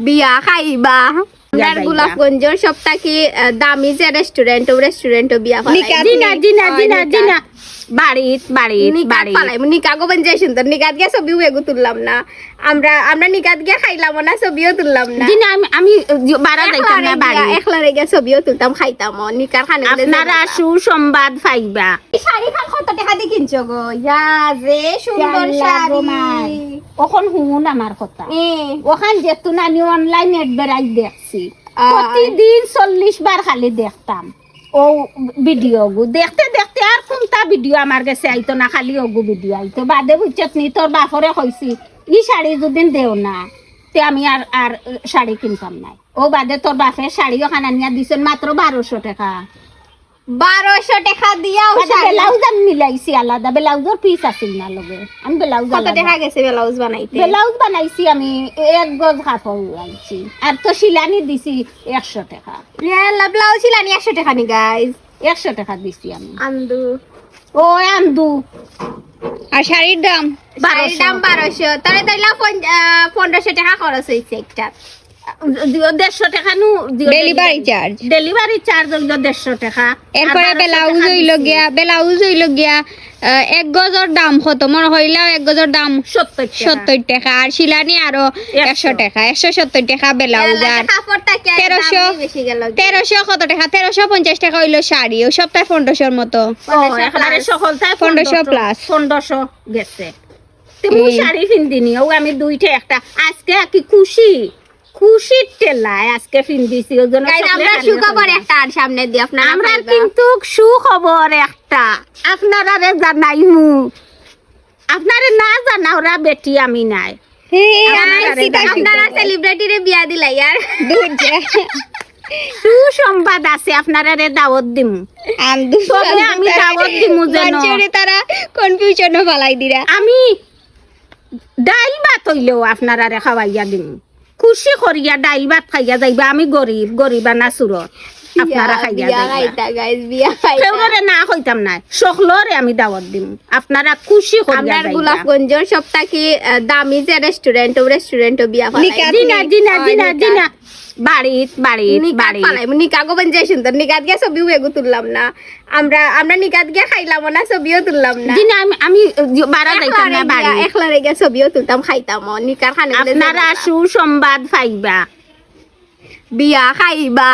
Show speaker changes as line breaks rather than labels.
বিয়া খাইবা আপনার গোলাপগঞ্জের সবথেকে দামি যে রেস্টুরেন্ট বিয়া
জিনা বাড়িত
নিকা গোবেন যে সুন্দর নিকাত গিয়ে ছবিও এগু তুললাম না আমরা নিকাত গিয়ে খাইলাম না ছবিও তুললাম না
জিনা আমি বাড়া যাইতাম না বাড়ি
একলা রেগে ছবিও তুলতাম খাইতাম নিকার খানে
আপনারা সুসংবাদ পাইবা
শাড়ি খান কত টাকা দিয়ে কিনছো গো ইয়া যে সুন্দর শাড়ি
ওখন হুন আমার কথা ওখান যেতু নানি অনলাইন বেড়াই দেখছি প্রতিদিন 40 বার খালি দেখতাম ও ভিডিও গু দেখতে দেখতে আর কোনটা ভিডিও আমার কাছে আইতো না খালি ওগু ভিডিও আইতো বাদে বুঝছত নি তোর বাপরে কইছি ই শাড়ি যদি দেও না তে আমি আর শাড়ি কিনতাম না ও বাদে তোর বাপের শাড়ি ওখানে নিয়ে দিছেন মাত্র 1200 টাকা
1200 টাকা দিয়াও
ব্লাউজ আমি মিলাইছি আলাদা ব্লাউজের পিস আছিল না লগে আমি ব্লাউজ
কত টাকা গেছে ব্লাউজ বানাইতে
ব্লাউজ বানাইছি আমি 1 গজ কাপড় আনছি আর তো শিলানি দিছি 100 টাকা
ব্লাউজ শিলানি 100 টাকা নি গাইস
100 টাকা দিছি আমি
আন্দু
ও আন্দু
আর শাড়ির দাম 1200 তাহলে 1500 টাকা খরচ হইছে একটা
150 টাকা নু ডেলিভারি চার্জ হইলো 150 টাকা
এরপরে ব্লাউজ হইল গিয়া 1 গজর দাম কত মনে হইলাও 1 গজর দাম 70 টাকা আর শিলানি আরো 100 টাকা 170 টাকা ব্লাউজ আর 1300 কত টাকা 1350 টাকা হইলো শাড়ি ও সপ্তাহে 1500 এর মতো
একেবারে সকলটাই
1500 প্লাস
1500 গেছে তুমি শাড়ি কিনদিনি ও আমি দুইটা একটা আজকে কি খুশির টেলায় আজকে কিনদিছি ওজন্য
আমরা সুখবর একটা আর সামনে দি আপনারা
আমরা কিন্তু সুখবর একটা আপনারা জানাইমু আপনারে না জানা ওরা বেটি আমি নাই
আপনারা সেলিব্রিটিরে বিয়া দিলাই আর
সুসংবাদ আছে আপনারা দাওয়াত দিমু তবে আমি দাওয়াত দিমু যেন
তারা কনফিউশন ফালাই দিরা
আমি ডাইল ভাত হইলেও আপনারা খাওয়াইয়া দিমু খুশি করিয়া ডাইল ভাত খাইয়া যাইবা আমি গরিব না সুরত আপনারা খাইয়া যাইবা না হইতাম না সকলরে আমি দাওয়াত দিম আপনারা খুশি করিয়া যাইবা
গোলাপগঞ্জের সবথেকে দামি যে রেস্টুরেন্ট বিয়া
জিনা বাড়িত
নিকা গোবেন যে সুন্দর নিকাত গিয়ে ছবিও এগু তুললাম না আমরা নিকাত গিয়ে খাইলাম না ছবিও তুললাম না
জিনা আমি বাড়া যাইতাম না বাড়ি
একলা রেগে ছবিও তুলতাম খাইতাম নিকার খানে
আপনারা সুসংবাদ পাইবা
বিয়া খাইবা